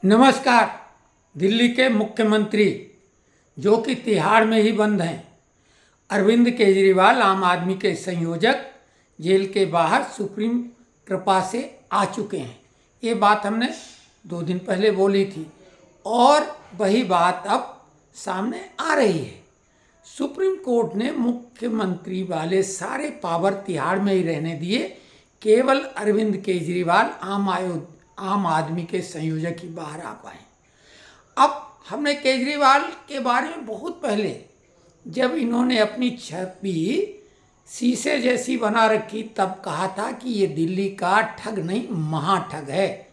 नमस्कार। दिल्ली के मुख्यमंत्री जो कि तिहाड़ में ही बंद हैं, अरविंद केजरीवाल आम आदमी के संयोजक जेल के बाहर सुप्रीम कृपा से आ चुके हैं। ये बात हमने 2 दिन पहले बोली थी और वही बात अब सामने आ रही है। सुप्रीम कोर्ट ने मुख्यमंत्री वाले सारे पावर तिहाड़ में ही रहने दिए, केवल अरविंद केजरीवाल आम आदमी के संयोजक ही बाहर आ पाए। अब हमने केजरीवाल के बारे में बहुत पहले, जब इन्होंने अपनी छवि शीशे जैसी बना रखी, तब कहा था कि ये दिल्ली का ठग नहीं महाठग है।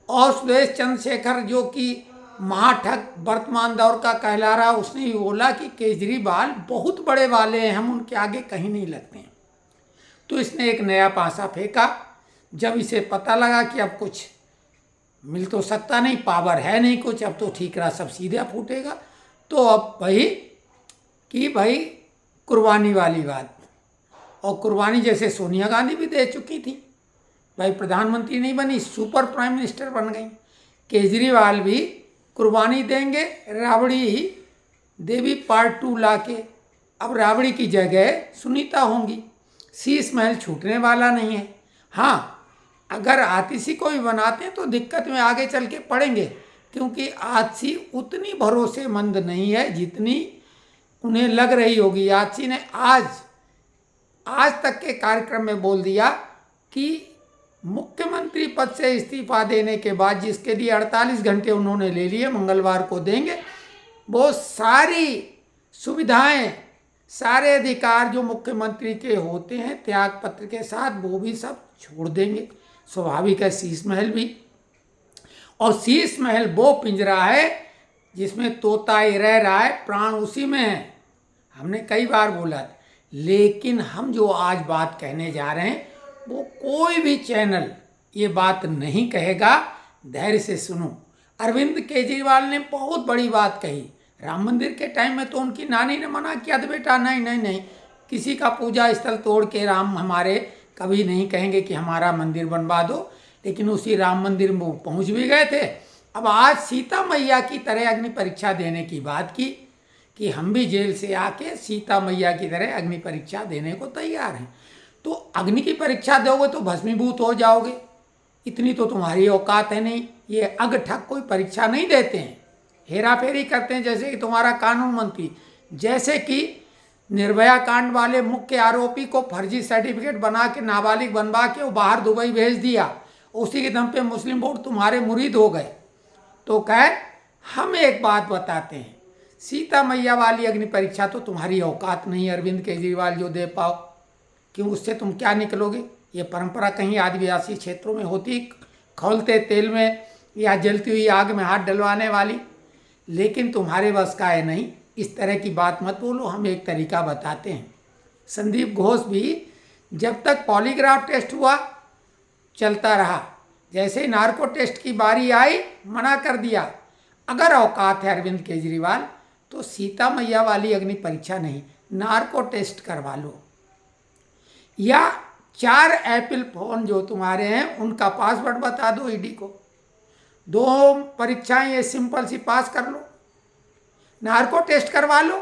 और सुरेश चंद्रशेखर जो कि महाठग वर्तमान दौर का कहला रहा, उसने भी बोला कि केजरीवाल बहुत बड़े वाले हैं, हम उनके आगे कहीं नहीं लगते हैं। तो इसने एक नया पासा फेंका। जब इसे पता लगा कि अब कुछ मिल तो सकता नहीं, पावर है नहीं कुछ, अब तो ठीक रहा सब सीधा फूटेगा, तो अब भाई कुर्बानी वाली बात। और कुर्बानी जैसे सोनिया गांधी भी दे चुकी थी, भाई प्रधानमंत्री नहीं बनी, सुपर प्राइम मिनिस्टर बन गई। केजरीवाल भी कुर्बानी देंगे, राबड़ी देवी पार्ट 2 लाके अब राबड़ी की जगह सुनीता होंगी। शीश महल छूटने वाला नहीं है। हाँ, अगर आतिशी को भी बनाते हैं तो दिक्कत में आगे चल के पड़ेंगे, क्योंकि आतिशी उतनी भरोसेमंद नहीं है जितनी उन्हें लग रही होगी। आतिशी ने आज तक के कार्यक्रम में बोल दिया कि मुख्यमंत्री पद से इस्तीफा देने के बाद, जिसके लिए 48 घंटे उन्होंने ले लिए, मंगलवार को देंगे, वो सारी सुविधाएं, सारे अधिकार जो मुख्यमंत्री के होते हैं त्याग पत्र के साथ, वो भी सब छोड़ देंगे। स्वाभाविक है, शीश महल भी। और शीश महल वो पिंजरा है जिसमें तोता ही रह रहा है, प्राण उसी में है। हमने कई बार बोला था, लेकिन हम जो आज बात कहने जा रहे हैं वो कोई भी चैनल ये बात नहीं कहेगा। धैर्य से सुनो। अरविंद केजरीवाल ने बहुत बड़ी बात कही। राम मंदिर के टाइम में तो उनकी नानी ने मना किया था, बेटा नहीं नहीं नहीं, किसी का पूजा स्थल तोड़ के राम हमारे कभी नहीं कहेंगे कि हमारा मंदिर बनवा दो। लेकिन उसी राम मंदिर में वो पहुँच भी गए थे। अब आज सीता मैया की तरह अग्नि परीक्षा देने की बात की कि हम भी जेल से आके सीता मैया की तरह अग्नि परीक्षा देने को तैयार हैं। तो अग्नि की परीक्षा दोगे तो भस्मीभूत हो जाओगे, इतनी तो तुम्हारी औकात है नहीं। ये अग ठग कोई परीक्षा नहीं देते हैं, हेरा फेरी करते हैं। जैसे कि तुम्हारा कानून मंत्री, जैसे कि निर्भया कांड वाले मुख्य आरोपी को फर्जी सर्टिफिकेट बना के नाबालिग बनवा के वो बाहर दुबई भेज दिया, उसी के दम पे मुस्लिम वोट तुम्हारे मुरीद हो गए। तो खैर, हम एक बात बताते हैं, सीता मैया वाली अग्नि परीक्षा तो तुम्हारी औकात नहीं अरविंद केजरीवाल जो दे पाओ, क्यों उससे तुम क्या निकलोगे। ये परंपरा कहीं आदिवासी क्षेत्रों में होती, खौलते तेल में या जलती हुई आग में हाथ डलवाने वाली, लेकिन तुम्हारे बस का है नहीं। इस तरह की बात मत बोलो। हम एक तरीका बताते हैं। संदीप घोष भी जब तक पॉलीग्राफ टेस्ट हुआ चलता रहा, जैसे ही नार्को टेस्ट की बारी आई मना कर दिया। अगर औकात है अरविंद केजरीवाल तो सीता मैया वाली अग्नि परीक्षा नहीं, नार्को टेस्ट करवा लो, या 4 एप्पल फोन जो तुम्हारे हैं उनका पासवर्ड बता दो ईडी को। 2 परीक्षाएं ये सिंपल सी पास कर लो, नार्को टेस्ट करवा लो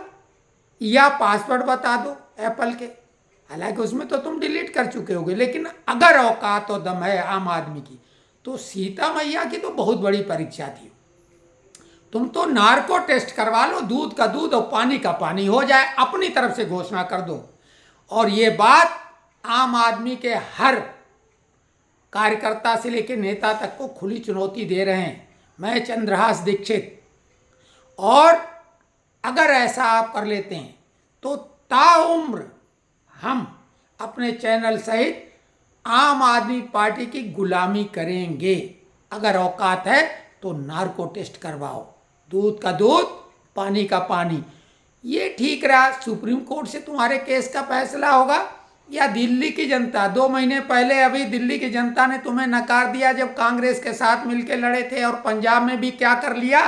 या पासवर्ड बता दो एप्पल के। हालांकि उसमें तो तुम डिलीट कर चुके होगे, लेकिन अगर औकात और दम है आम आदमी की तो सीता मैया की तो बहुत बड़ी परीक्षा थी। तुम तो नार्को टेस्ट करवा लो, दूध का दूध और पानी का पानी हो जाए, अपनी तरफ से घोषणा कर दो। और ये बात आम आदमी के हर कार्यकर्ता से लेकर नेता तक को खुली चुनौती दे रहे हैं, मैं चंद्रहास दीक्षित। और अगर ऐसा आप कर लेते हैं तो ताउम्र हम अपने चैनल सहित आम आदमी पार्टी की गुलामी करेंगे। अगर औकात है तो नार्को टेस्ट करवाओ, दूध का दूध पानी का पानी। ये ठीक रहा, सुप्रीम कोर्ट से तुम्हारे केस का फैसला होगा या दिल्ली की जनता। 2 महीने पहले अभी दिल्ली की जनता ने तुम्हें नकार दिया जब कांग्रेस के साथ मिलकर लड़े थे, और पंजाब में भी क्या कर लिया।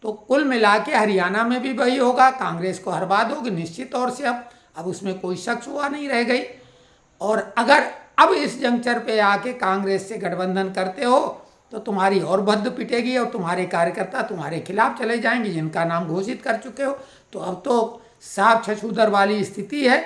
तो कुल मिला के हरियाणा में भी वही होगा, कांग्रेस को हरवा दोगे निश्चित तौर से। अब उसमें कोई शक हुआ नहीं रह गई। और अगर अब इस जंक्चर पे आके कांग्रेस से गठबंधन करते हो तो तुम्हारी और भद्द पिटेगी और तुम्हारे कार्यकर्ता तुम्हारे खिलाफ चले जाएंगे जिनका नाम घोषित कर चुके हो। तो अब तो साफ छछूदर वाली स्थिति है,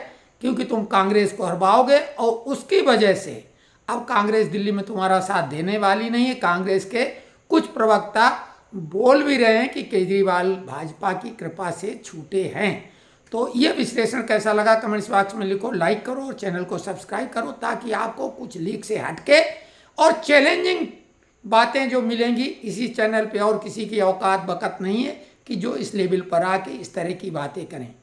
क्योंकि तुम कांग्रेस को हरवाओगे और उसकी वजह से अब कांग्रेस दिल्ली में तुम्हारा साथ देने वाली नहीं है। कांग्रेस के कुछ प्रवक्ता बोल भी रहे हैं कि केजरीवाल भाजपा की कृपा से छूटे हैं। तो ये विश्लेषण कैसा लगा कमेंट्स बॉक्स में लिखो, लाइक करो और चैनल को सब्सक्राइब करो, ताकि आपको कुछ लीक से हटके और चैलेंजिंग बातें जो मिलेंगी इसी चैनल पे, और किसी की औकात बकत नहीं है कि जो इस लेवल पर आके इस तरह की बातें करें।